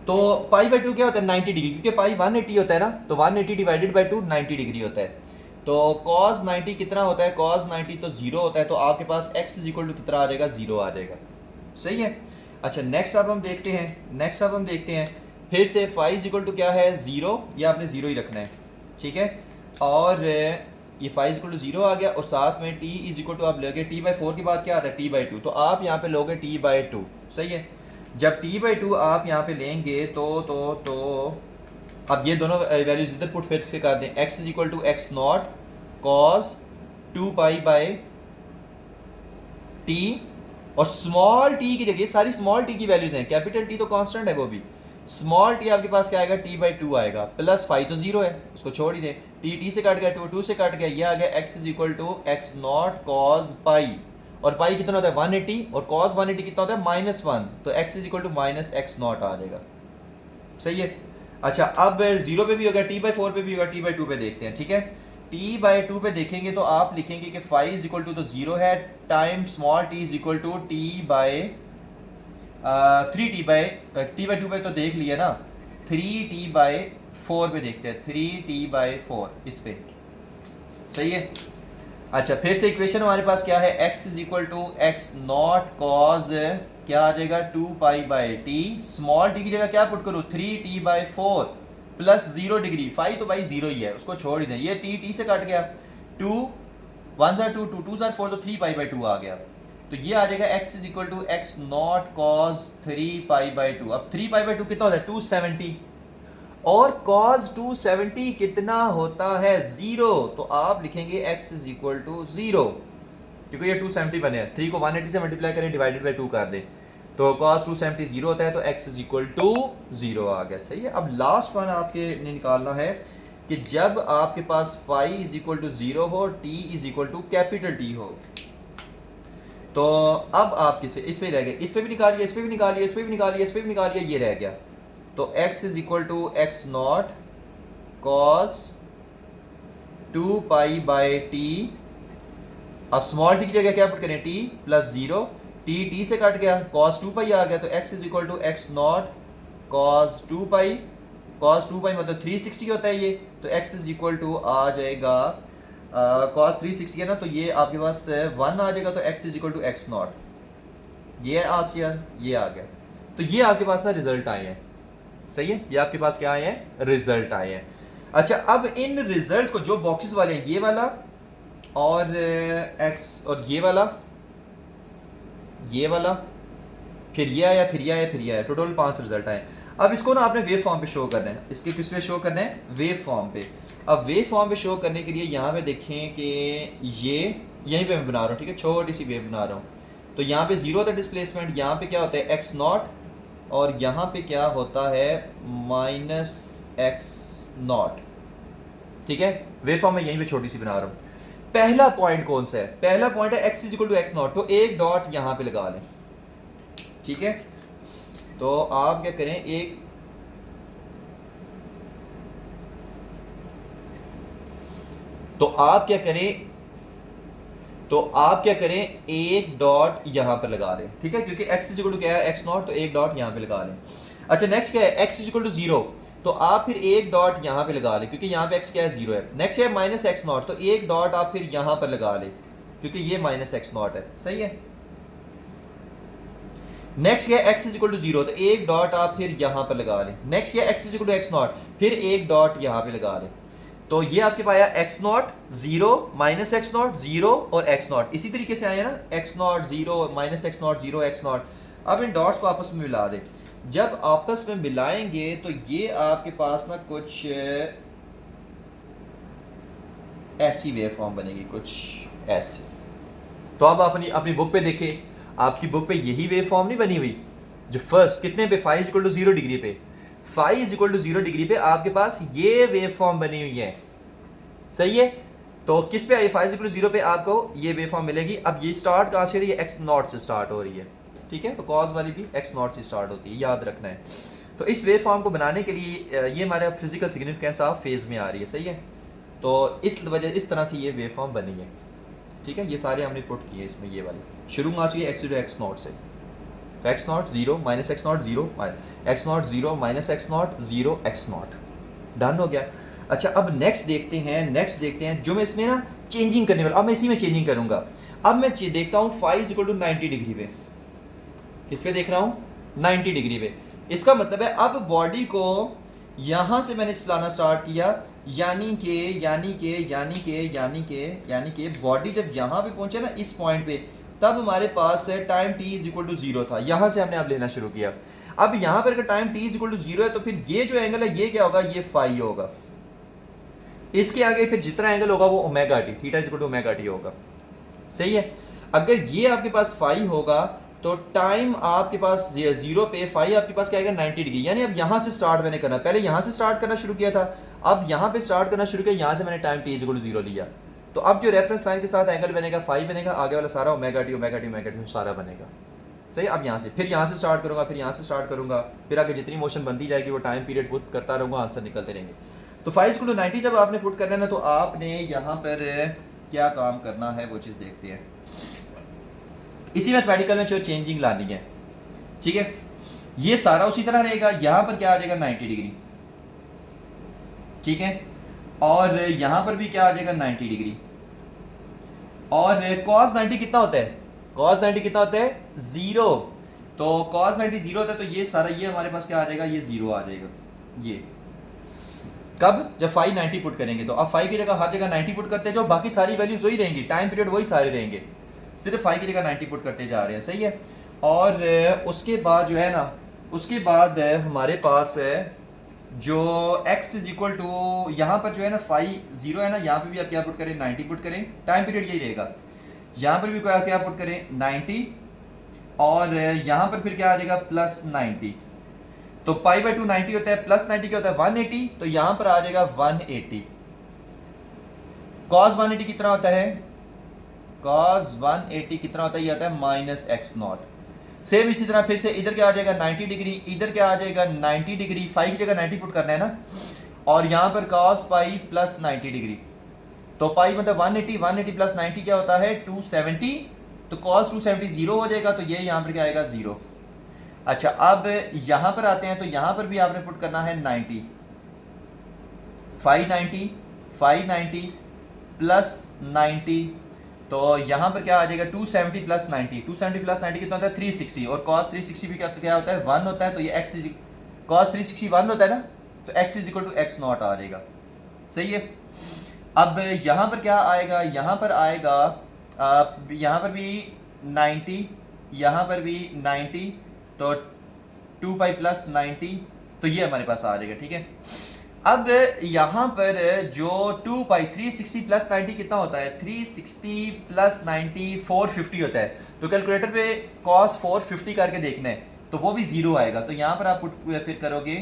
तो π/2 क्या होता है, 90 डिग्री, क्योंकि पाई 180 होता है ना, तो 180 डिवाइडेड बाई 2 90 डिग्री होता है। तो cos 90 कितना होता है, cos 90 तो 0 होता है, तो आपके पास x इज इक्वल टू कितना आ जाएगा, 0 आ जाएगा, सही है। अच्छा, नेक्स्ट अब हम देखते हैं, फिर से फाई इज इक्वल टू क्या है, 0, ये आपने 0 ही रखना है, ठीक है। और ये फाई इज इक्वल टू 0 आ गया, और साथ में t इज इक्वल टू आप लोगे t/4 के बाद क्या आता है, t/2, तो आप यहाँ पे लोगे t/2, सही है। जब t/2 आप यहाँ पे लेंगे तो अब ये दोनों वैल्यूज इधर पुट फिर से कर दें, x is equal to x not cos 2 pi by t, और स्मॉल t की जगह, सारी स्मॉल t की वैल्यूज हैं, कैपिटल T तो कांस्टेंट है, वो भी स्मॉल t आपके पास क्या आएगा, t/2 आएगा, प्लस फाई तो 0 है, उसको छोड़ ही दे, t से काट गया, 2 से काट गया, ये आ गया x is equal to x not cos pi, और पाई कितना होता है, 180, और cos 180 कितना होता है, -1, तो x is equal to minus x naught आ जाएगा, सही है। अच्छा, अब 0 पे भी होगा, t/4 पे भी होगा, t/2 पे देखते हैं, ठीक है। t/2 पे देखेंगे तो आप लिखेंगे कि फाई इज इक्वल टू तो 0 है, time small t is equal to t/2 पे तो देख लिया ना, 3t/4 पे देखते हैं, 3t/4 इस पे, सही है। अच्छा, फिर से इक्वेशन हमारे पास क्या है, x is equal to x not cos क्या आ जाएगा, 2 pi by t, small t की जगह क्या पुट करूँ, 3t/4 प्लस 0 डिग्री, फाई तो भाई 0 ही है, उसको छोड़ ही दें, ये t से कट गया, 2 1s are 2, 2 2s are 4, तो 3 पाई/2 आ गया, तो ये आ जाएगा x is equal to x not cos 3 पाई/2। अब 3 पाई/2 कितना होता है, 270, और cos 270 कितना होता है, 0, तो आप लिखेंगे x इज इक्वल टू 0, क्योंकि ये 270 बने हैं, 3 को 180 से मल्टीप्लाई करें, डिवाइडेड बाई 2 कर दें, तो cos 270 0 होता है, तो x इज इक्वल टू 0 आ गया, सही है। अब लास्ट वन आपके निकालना है कि जब आपके पास फाई इज इक्वल टू 0 हो, t is equal to capital T हो, तो अब आप किस पे, इस पे रह गए, इस पे भी निकालिए, इस पे भी निकालिए, इस पे भी निकालिए, इस पे भी निकालिए, ये रह गया, तो x is equal to x not cos 2 pi by t. अब स्मॉल टी की जगह क्या पुट करें, t प्लस 0, t से कट गया, cos 2 पाई आ गया, तो x is equal to x naught cos 2 pi, cos 2 pi मतलब 360 होता है ये, तो x इज इक्वल टू आ जाएगा cos 360 है ना, तो ये आपके पास 1 आ जाएगा, तो x is equal to x naught, ये आ गया। तो ये आपके पास ना रिजल्ट आए हैं, सही है, ये आपके पास क्या आए हैं, रिजल्ट आए हैं। अच्छा, अब इन रिजल्ट को जो बॉक्सेस वाले हैं, ये वाला और x और ये वाला, फिर ये आया, फिर ये आया, फिर ये आया, टोटल 5 रिजल्ट आए। अब इसको ना आपने वेव फॉर्म पे शो करना है, इसके किस पे शो करना है, वेव फॉर्म पे। अब वेव फॉर्म पे शो करने के लिए यहाँ पे देखें कि ये यहीं पे मैं बना रहा हूँ, ठीक है, छोटी सी वेव बना रहा हूँ। तो यहाँ पे 0 होता है डिस्प्लेसमेंट, यहाँ पे क्या होता है एक्स नॉट, और यहाँ पे क्या होता है माइनस एक्स नॉट, ठीक है। वेव फॉर्म में यहीं पे छोटी सी बना रहा हूँ। पहला पॉइंट कौन सा है, पहला पॉइंट है x is equal to x naught, तो एक डॉट यहाँ पे लगा लें, ठीक है। तो आप क्या करें, आप क्या करें, एक डॉट यहां पर लगा लें, ठीक है, क्योंकि x इज इक्वल टू क्या है एक्स नॉट, तो एक डॉट यहां पे लगा लें। अच्छा, नेक्स्ट क्या है, x इज इक्वल टू 0, तो आप फिर एक डॉट यहां पे लगा लें, क्योंकि यहां पे x क्या है 0 है। नेक्स्ट है माइनस एक्स नॉट, तो एक डॉट आप फिर यहां पर लगा लें, क्योंकि ये माइनस एक्स नॉट है, सही है। नेक्स्ट क्या है x इज इक्वल टू 0, तो एक डॉट आप फिर यहां पर लगा लें। नेक्स्ट क्या है x is equal to x naught, फिर एक डॉट यहां पे लगा लें। तो ये आपके पाया x not 0 minus x not 0 और एक्स नॉट, इसी तरीके से आया ना, x not 0 minus x not 0 x not. अब इन डॉट्स को आपस में मिला दें, जब आपस में मिलाएंगे तो ये आपके पास ना कुछ ऐसी वेव फॉर्म बनेगी, कुछ ऐसी। तो अब अपनी अपनी बुक पे देखें, आपकी बुक पे यही वेव फॉर्म नहीं बनी हुई, जो फर्स्ट कितने पे, phi is equal to 0 degree पे, phi is equal to 0 degree पे आपके पास ये वेव फॉर्म बनी हुई है, सही है। तो किस पे आई, फाई इज इक्वल टू 0 पे आपको ये वेव फॉर्म मिलेगी। अब ये स्टार्ट कहाँ से हो रही है, एक्स नॉट से स्टार्ट हो रही है, ठीक है, तो कॉस वाली भी एक्स नॉट से स्टार्ट होती है, याद रखना है। तो इस वेव फॉर्म को बनाने के लिए ये हमारे फिजिकल सिग्निफिकेंस ऑफ फेज में आ रही है, सही है। तो इस तरह से ये वेव फॉर्म बनी है, ठीक है। ये सारे हमने पुट किए इसमें, ये वाली शुरू में आती है एक्स एक्स नॉट से, तो x not 0 minus x not 0 x not 0 minus x not 0 x not, done हो गया। अच्छा, अब नेक्स्ट देखते हैं जो मैं इसमें ना चेंजिंग करने वाला, अब मैं इसी में चेंजिंग करूंगा। अब मैं देखता हूँ phi is equal to 90 degree पे, किस पे देख रहा हूँ, 90 डिग्री पे। इसका मतलब है अब बॉडी को यहां से मैंने चलाना स्टार्ट किया, यानी कि बॉडी जब यहां पे पहुंचे ना इस पॉइंट पे, तब हमारे पास time t is equal to 0 था, यहां से हमने अब लेना शुरू किया। अब यहां पर अगर time t is equal to 0 है, तो फिर ये जो एंगल है ये क्या होगा, ये फाई होगा। इसके आगे फिर जितना एंगल होगा वो omega t, theta is equal to omega t होगा, सही है। अगर ये आपके पास फाई होगा तो टाइम आपके पास 0 पे फाई आपके पास क्या आएगा 90 डिग्री, यानी अब यहां से स्टार्ट मैंने करना, पहले यहां से स्टार्ट करना शुरू किया था, अब यहां पे स्टार्ट करना शुरू किया, यहां से मैंने टाइम t 0 लिया। तो अब जो रेफरेंस लाइन के साथ एंगल बनेगा फाई बनेगा, आगे वाला सारा ओमेगा टी सारा बनेगा, सही। अब यहां से फिर यहां से स्टार्ट करूंगा, फिर यहां से स्टार्ट करूंगा, फिर आगे जितनी मोशन बनती जाएगी वो टाइम पीरियड पुट करता रहूंगा, आंसर निकलते रहेंगे। तो फाई 90 जब आपने पुट करना है ना, तो आपने यहाँ पर क्या काम करना है वो चीज़ देखते हैं। इसी मैथमेटिकल में जो चेंजिंग लानी है, ठीक है, ये सारा उसी तरह रहेगा। यहां पर क्या आ जाएगा 90 डिग्री, ठीक है, और यहां पर भी क्या आ जाएगा 90 डिग्री। और cos 90 कितना होता है, cos 90 कितना होता है 0, तो cos 90 0 होता है, तो ये सारा ये हमारे पास क्या आ जाएगा, ये 0 आ जाएगा। ये कब, जब फाई 90 पुट करेंगे। तो अब फाई की जगह हर जगह 90 पुट करते हैं, जो बाकी सारी वैल्यूज वही रहेंगी, टाइम पीरियड वही सारे रहेंगे, सिर्फ फाई की जगह 90 पुट करते जा रहे हैं, सही है। और उसके बाद जो है ना, उसके बाद हमारे पास जो x इज इक्वल टू, यहाँ पर जो है ना फाई 0 है ना, यहाँ पे भी आप क्या पुट करें 90 पुट करें, टाइम पीरियड यही रहेगा। यहाँ पर भी क्या पुट करें 90, और यहाँ पर फिर क्या आ जाएगा प्लस 90। तो पाई बाई 2 90 होता है, प्लस 90 क्या होता है 180, तो यहाँ पर आ जाएगा 180। cos 180 कितना होता है, cos 180 कितना होता है, ये आता है माइनस एक्स नॉट। सेम इसी तरह फिर से इधर क्या आ जाएगा 90 डिग्री, इधर क्या आ जाएगा 90 डिग्री, फाई की जगह 90 पुट करना है ना, और यहाँ पर cos पाई प्लस 90 डिग्री, तो पाई मतलब 180, 180 प्लस 90 क्या होता है 270, तो cos 270 जीरो हो जाएगा, तो ये यहाँ पर क्या आएगा जीरो। अच्छा अब यहाँ पर आते हैं, तो यहाँ पर भी आपने पुट करना है 90, 590, 590 प्लस 90, तो यहाँ पर क्या आ जाएगा 270 प्लस 90, 270 प्लस 90 कितना होता है 360, और cos 360 भी क्या होता है 1 होता है, तो ये x cos 360 1 होता है ना, तो x is equal to x naught आ जाएगा। सही है। अब यहाँ पर क्या आएगा, यहाँ पर आएगा यहाँ पर भी 90, यहाँ पर भी 90, तो 2 पाई प्लस 90, तो ये हमारे पास आ जाएगा। ठीक है। अब यहाँ पर जो 2 पाई 360 प्लस 90 कितना होता है 360 प्लस 90 450 होता है, तो कैलकुलेटर पे cos 450 करके देखना है, तो वो भी जीरो आएगा, तो यहाँ पर आप फिर करोगे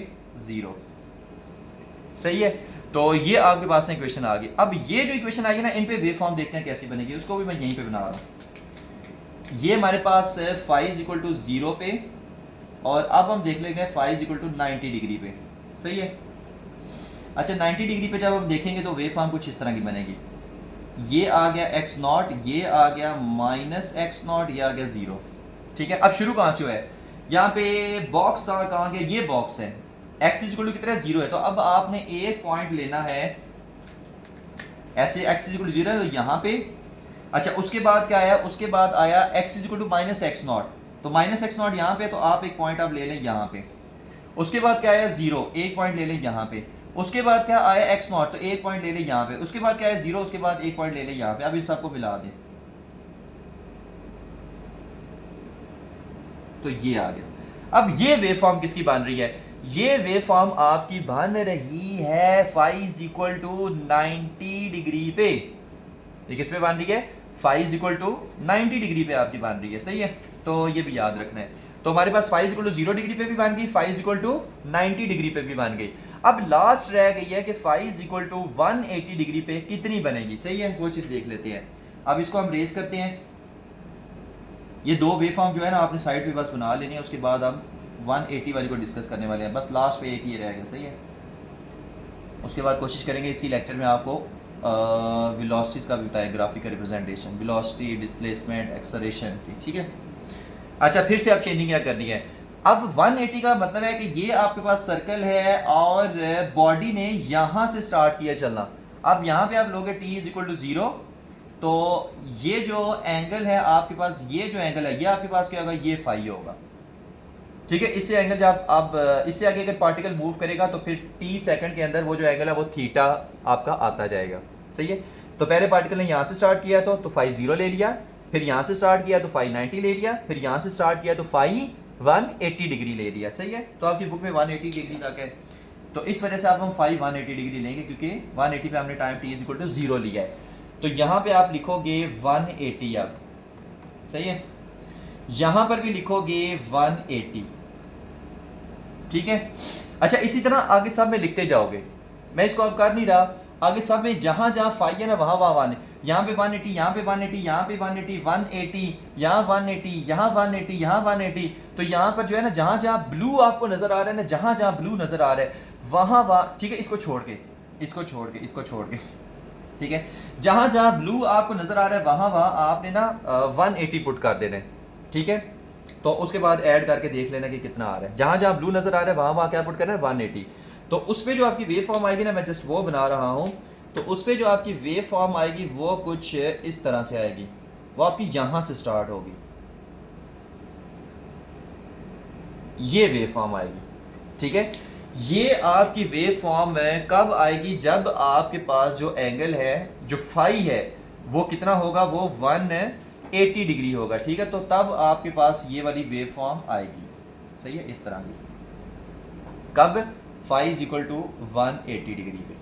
जीरो। सही है। तो ये आपके पास इक्वेशन आ गई। अब ये जो इक्वेशन आएगी ना, इन पे वेव फॉर्म देखते हैं कैसी बनेगी, उसको भी मैं यहीं पे बना रहा हूँ। ये हमारे पास phi is equal to zero पे, और अब हम देख लेंगे phi is equal to 90 degree पे। सही है। अच्छा 90 डिग्री पे जब हम देखेंगे तो वेव फॉर्म कुछ इस तरह की बनेगी, ये आ गया x नॉट, ये आ गया माइनस एक्स नॉट, ये आ गया जीरो। ठीक है। अब शुरू कहाँ से हुआ है, यहाँ पे बॉक्स कहाँ गया, ये बॉक्स है, x इज इक्वल टू कितना जीरो है, तो अब आपने एक पॉइंट लेना है ऐसे, x is equal to zero है तो यहाँ पे। अच्छा उसके बाद क्या आया, उसके बाद आया x is equal to minus x naught, तो माइनस एक्स नॉट यहाँ पे, तो आप एक पॉइंट आप ले लें यहाँ पे। उसके बाद क्या आया जीरो, एक पॉइंट ले लें यहाँ पे। उसके बाद क्या आया एक्स नॉट, तो एक पॉइंट ले लें यहाँ पे। उसके बाद क्या है जीरो, उसके बाद एक पॉइंट ले लें यहाँ पे। अब इस सबको मिला दें, तो ये आ गया। अब ये वेव फॉर्म किसकी बन रही है, ये वेव फॉर्म आपकी बन रही है phi is equal to 90 degree पे। ये किस पे बन रही है, phi is equal to 90 degree पे आपकी बन रही है। सही है। तो ये भी याद रखना है। तो हमारे पास phi is equal to 0 degree पे भी बन गई, phi is equal to 90 degree पे भी बन गई। अब लास्ट रह गई है कि phi is equal to 180 degree पे कितनी बनेगी। सही है। वो चीज देख लेते हैं। अब इसको हम रेस करते हैं। ये दो वेव फॉर्म जो है ना आपने साइड पे बस बना लेनी है, उसके बाद हम 180 वाली को डिस्कस करने वाले हैं। बस लास्ट पे एक ही रह गया। सही है। उसके बाद कोशिश करेंगे इसी लेक्चर में आपको वेलोसिटीज का भी बताया, graphical representation, velocity, displacement, acceleration की। ठीक है। अच्छा फिर से आप चेंजिंग क्या करनी है। अब 180 का मतलब है कि ये आपके पास सर्कल है और बॉडी ने यहां से स्टार्ट किया चलना। अब यहां पे आप लोगे t इज इक्वल टू 0, तो ये जो एंगल है आपके पास, ये जो एंगल है ये आपके पास क्या होगा, ये फाई होगा। ठीक है। इससे एंगल जब अब इससे आगे अगर पार्टिकल मूव करेगा तो फिर t सेकंड के अंदर वो जो एंगल है वो थीटा आपका आता जाएगा। सही है। तो पहले पार्टिकल ने यहाँ से स्टार्ट किया तो फाई 0 ले लिया, फिर यहाँ से स्टार्ट किया तो फाई 90 ले लिया, फिर यहाँ से स्टार्ट किया तो फाई 180 डिग्री ले लिया। सही है। तो आपकी बुक में 180 डिग्री तक है, तो इस वजह से आप हम फाई 180 डिग्री लेंगे, क्योंकि 180 पे हमने time t is equal to 0 लिया है। तो यहाँ पे आप लिखोगे 180 अब। सही है। यहाँ पर भी लिखोगे 180। ठीक है। अच्छा इसी तरह आगे सब में लिखते जाओगे, मैं इसको अब कर नहीं रहा। आगे सब में जहां जहां फाई है ना वहां वहां 1, यहाँ पे 180, यहाँ पे 180, यहाँ पे 180, 180, यहाँ 180, यहाँ 180, यहाँ 180। तो यहाँ पर जो है ना जहां जहां ब्लू आपको नजर आ रहा है ना, जहां जहां ब्लू नजर आ रहा है वहां वहां, ठीक है, इसको छोड़ के, इसको छोड़ के, इसको छोड़ के, ठीक है, जहां जहां ब्लू आपको नजर आ रहा है वहां वहां आपने ना 180 पुट कर देना है। ठीक है। तो उसके बाद ऐड करके देख लेना कि कितना आ रहा है। जहां जहां ब्लू नजर आ रहा है वहां वहां क्या पुट करना है 180। तो उस पर जो आपकी वेव फॉर्म आएगी ना, मैं जस्ट वो बना रहा हूं, तो उस पर जो आपकी वेव फॉर्म आएगी वो कुछ इस तरह से आएगी। वो आपकी यहां से स्टार्ट होगी, ये वेव फॉर्म आएगी। ठीक है। ये आपकी वेव फॉर्म कब आएगी, जब आपके पास जो एंगल है, जो फाई है, वो कितना होगा, वो 180 डिग्री होगा। ठीक है। तो तब आपके पास ये वाली वेव फॉर्म आएगी। सही है। इस तरह की, कब, phi is equal to 180 degree पे।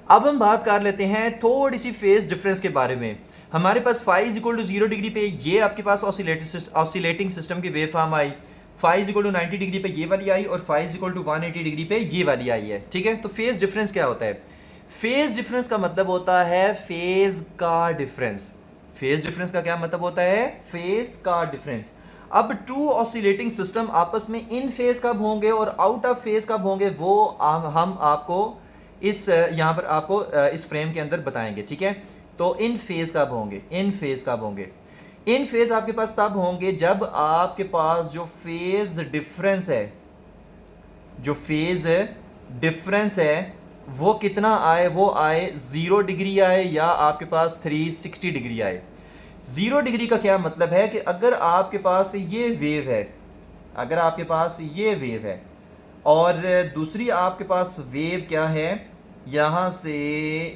अब हम बात कर लेते हैं थोड़ी सी फेज डिफरेंस के बारे में। हमारे पास phi is equal to 0 degree पे ये आपके पास ऑसिलेटिंग सिस्टम की वेव फॉर्म आई, phi is equal to 90 degree पे ये वाली आई, और phi is equal to 180 degree पे ये वाली आई है। ठीक है। तो फेज डिफरेंस क्या होता है, फेज डिफरेंस का मतलब होता है फेज का डिफरेंस। फेज डिफरेंस का क्या मतलब होता है, फेज का डिफरेंस। अब टू ऑसिलेटिंग सिस्टम आपस में इन फेज कब होंगे और आउट ऑफ फेज कब होंगे वो हम आपको इस यहाँ पर आपको इस फ्रेम के अंदर बताएंगे, ठीक है। तो इन फेज कब होंगे, इन फेज कब होंगे, इन फेज आपके पास तब होंगे जब आपके पास जो फेज डिफरेंस है, जो फेज डिफरेंस है वो कितना आए, वो आए 0 डिग्री आए या आपके पास 360 डिग्री आए। 0 डिग्री का क्या मतलब है कि अगर आपके पास ये वेव है, अगर आपके पास ये वेव है और दूसरी आपके पास वेव क्या है, यहाँ से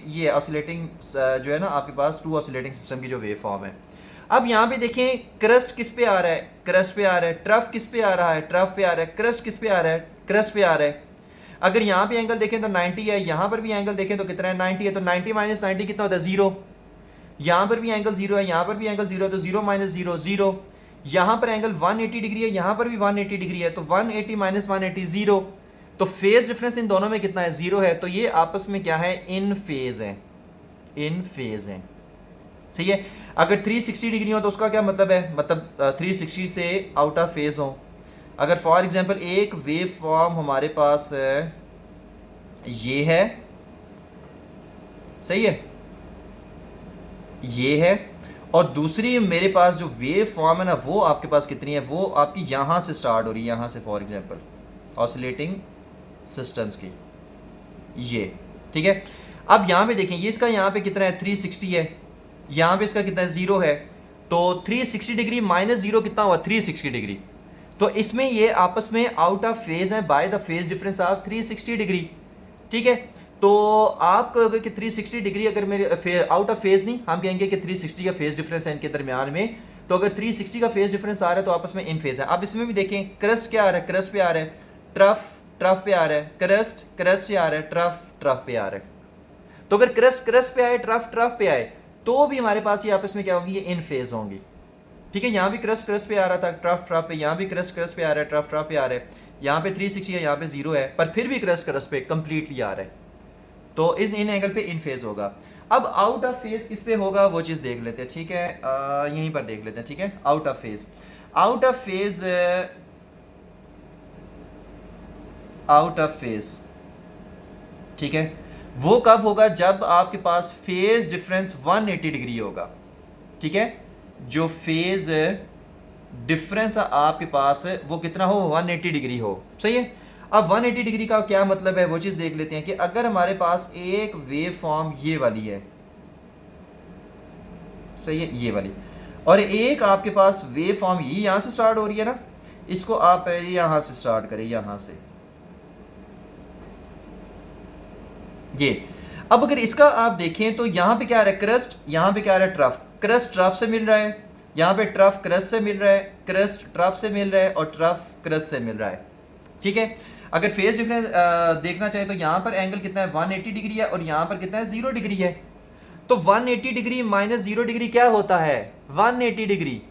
ये ऑसिलेटिंग जो है ना आपके पास टू ऑसिलेटिंग सिस्टम की जो वेव फॉर्म है। अब यहाँ पे देखें क्रस्ट किस पे आ रहा है, क्रस्ट पे आ रहा है, ट्रफ किस पे आ रहा है, ट्रफ पे आ रहा है, क्रस्ट किस पे आ रहा है, क्रस्ट पे आ रहा है। अगर यहाँ पे एंगल देखें तो 90 है, यहाँ पर भी एंगल देखें तो कितना है 90 है, तो 90 माइनस 90 कितना होता है 0। यहाँ पर भी एंगल 0 है, यहाँ पर भी एंगल 0 है, तो 0 माइनस 0 0। यहाँ पर एंगल 180 डिग्री है, यहाँ पर भी 180 डिग्री है, तो 180 माइनस 180 0। तो फेज डिफरेंस इन दोनों में कितना है 0 है, तो ये आपस में क्या है इन फेज है, इन फेज है, सही है। अगर 360 डिग्री हो तो उसका क्या मतलब है, मतलब 360 से आउट ऑफ फेज हो। अगर फॉर एग्जांपल एक वेव फॉर्म हमारे पास ये है, सही है, ये है, और दूसरी मेरे पास जो वेव फॉर्म है ना वो आपके पास कितनी है, वो आपकी यहां से स्टार्ट हो रही है, यहां से फॉर एग्जांपल ऑसिलेटिंग सिस्टम्स की ये, ठीक है। अब यहां पे देखें ये इसका यहां पे कितना है 360 है, यहां पे इसका कितना है 0 है, तो 360 डिग्री माइनस 0 कितना हुआ 360 डिग्री। तो इसमें ये आपस में आउट ऑफ फेज है by the phase difference of 360 degree, ठीक है। तो आप कहोगे कि 360 डिग्री अगर मेरे आउट ऑफ फेज नहीं, हम कहेंगे कि 360 का फेज डिफरेंस है इनके दरमियान में। तो अगर 360 का फेज डिफरेंस आ रहा है तो आपस में इन फेज है। अब इसमें भी देखें क्रस्ट क्या आ रहा है, क्रस्ट पे आ रहा है, ट्रफ ट्रफ पे आ रहा है, क्रस्ट क्रस्ट पे आ रहा है, ट्रफ ट्रफ पे आ रहा है। तो अगर क्रस्ट क्रस्ट पे आए, ट्रफ ट्रफ पे आए, तो भी हमारे पास ये आपस में क्या होंगी, ये इन फेज होंगी, ठीक है। यहाँ भी क्रस्ट क्रस्ट पे आ रहा था ट्रफ ट्रफ पे, यहाँ भी क्रस्ट क्रस्ट पे आ रहा है, ट्रफ ट्रफ पे आ रहा है, यहाँ पे 360 है, यहाँ पे 0 है, पर फिर भी क्रस्ट क्रस्ट पे कंप्लीटली आ रहा है, तो इस इन एंगल पे इन फेज होगा। अब आउट ऑफ फेज किस पे होगा वो चीज देख लेते हैं, ठीक है, यहीं पर देख लेते हैं, ठीक है। Out of phase, out of phase, out of phase, ठीक है, वो कब होगा जब आपके पास फेज डिफरेंस 180 डिग्री होगा, ठीक है। जो फेज डिफरेंस आपके पास वो कितना हो 180 डिग्री हो, सही है। अब 180 डिग्री का क्या मतलब है वो चीज देख लेते हैं कि अगर हमारे पास एक वेव फॉर्म ये वाली है, सही है, ये वाली, और एक आपके पास वेव फॉर्म ये यहां से स्टार्ट हो रही है ना, इसको आप यहां से स्टार्ट करें, यहां से ये। अब अगर इसका आप देखें तो यहां पे क्या आ रहा है क्रस्ट, यहां पे क्या आ रहा है ट्रफ, क्रस्ट ट्रफ से मिल रहा है, यहां पे ट्रफ क्रस्ट से मिल रहा है, क्रस्ट ट्रफ से मिल रहा है, और ट्रफ क्रस्ट से मिल रहा है, ठीक है। अगर फेज डिफरेंस देखना चाहे तो यहां पर एंगल कितना है 180 डिग्री है, और यहां पर कितना है 0 डिग्री है। तो 180 डिग्री माइनस 0 डिग्री क्या होता है 180 डिग्री।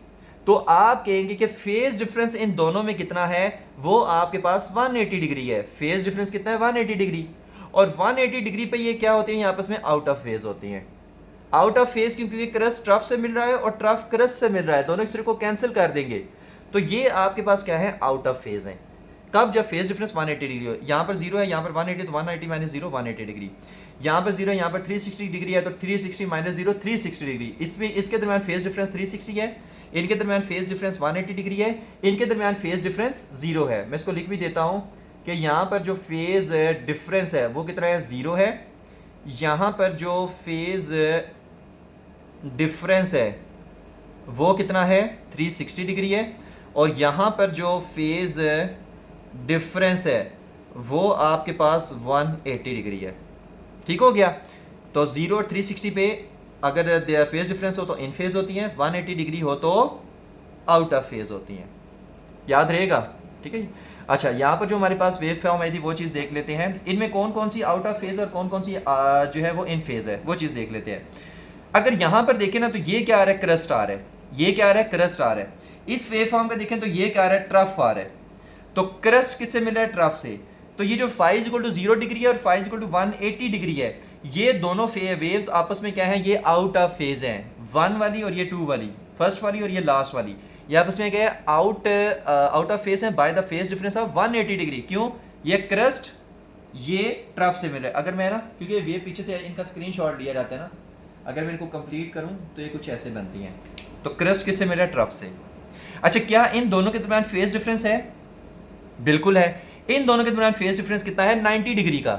तो आप कहेंगे कि फेज डिफरेंस इन दोनों में कितना है, वो आपके पास 180 डिग्री है। फेज डिफरेंस कितना है 180 डिग्री, और 180 डिग्री पे ये क्या होते हैं, ये आपस में आउट ऑफ फेज होती हैं। आउट ऑफ फेज क्योंकि क्रस्ट ट्रफ से मिल रहा है और ट्रफ क्रस्ट से मिल रहा है, दोनों एक दूसरे को कैंसिल कर देंगे, तो ये आपके पास क्या है आउट ऑफ फेज है। कब, जब फेज डिफरेंस 180 डिग्री हो। यहाँ पर 0 है, यहाँ पर 180, तो 180 माइनस 0 180 डिग्री। यहाँ पर 0 है, यहाँ पर 360 डिग्री है, तो 360 माइनस 0 360 डिग्री। इसमें इसके दरमियान फेज डिफरेंस 360 है, इनके दरमियान फेज डिफरेंस 180 डिग्री है, इनके दरमियान फेज डिफरेंस 0 है। मैं इसको लिख भी देता हूँ कि यहाँ पर जो फेज डिफरेंस है वो कितना है 0 है, यहाँ पर जो फेज डिफरेंस है वो कितना है 360 डिग्री है, और यहाँ पर जो फेज डिफरेंस है वो आपके पास 180 डिग्री है, ठीक हो गया। तो 0 और 360 पे अगर फेज डिफरेंस हो तो इन फेज होती हैं, 180 डिग्री हो तो आउट ऑफ फेज होती हैं, याद रहेगा, ठीक है। अच्छा, यहाँ पर जो हमारे पास वेव फॉर्म आई थी वो चीज़ देख लेते हैं, इनमें कौन कौन सी आउट ऑफ फेज और कौन कौन सी जो है वो इन फेज है, वो चीज़ देख लेते हैं। अगर यहाँ पर देखें ना तो ये क्या आ रहा है क्रस्ट आ रहा है, ये क्या आ रहा है क्रस्ट आ रहा है। इस वेव फॉर्म का देखें तो ये क्या आ रहा है ट्रफ आ रहा है, तो क्रस्ट किससे मिल रहा है ट्रफ से। तो ये जो फाइव इक्वल टू 0 डिग्री है और फाइव इक्वल टू 180 डिग्री है, ये दोनों वेव्स आपस में क्या है, ये आउट ऑफ फेज हैं, 1 वाली और ये 2 वाली, फर्स्ट वाली और ये लास्ट वाली, ये आपस में क्या है, आउट ऑफ फेस है by the phase difference of 180 degree. क्यों? ये क्रस्ट ये ट्रफ से मिल रहा है। अगर मैं ना, क्योंकि ये पीछे से इनका स्क्रीनशॉट लिया जाता है ना, अगर मैं इनको कंप्लीट करूं तो ये कुछ ऐसे बनती हैं। तो क्रस्ट किससे मिल रहा है? ट्रफ से। अच्छा, क्या इन दोनों के दरमियान फेस डिफरेंस है? बिल्कुल है। इन दोनों के दरमियान फेस डिफरेंस कितना है? 90 डिग्री का।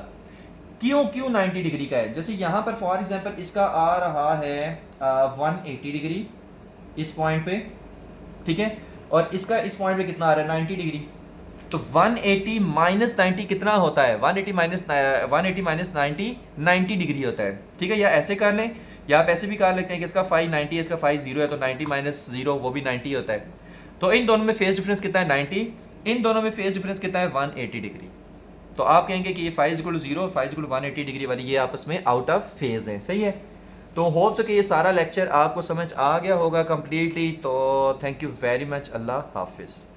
क्यों 90 डिग्री का है? जैसे यहां पर फॉर एग्जांपल इसका आ रहा है 180 डिग्री इस पॉइंट पे, ठीक है, और इसका इस पॉइंट पे कितना आ रहा है? 90 डिग्री। तो 180 माइनस 90 कितना होता है? 180 माइनस 90 90 डिग्री होता है, ठीक है। या ऐसे कर लें, या आप ऐसे भी कर लेते हैं कि इसका फाई 90 है, इसका फाई 0 है, तो 90 माइनस 0 वो भी 90 होता है। तो इन दोनों में फेस डिफरेंस कितना है? 90। इन दोनों में फेस डिफरेंस कितना है? 180 डिग्री। तो आप कहेंगे कि ये फाई इक्वल 0 और फाई इक्वल 180 डिग्री वाली ये आपस में आउट ऑफ फेज है, सही है। तो होप सके ये सारा लेक्चर आपको समझ आ गया होगा कंप्लीटली। तो थैंक यू वेरी मच। अल्लाह हाफिज़।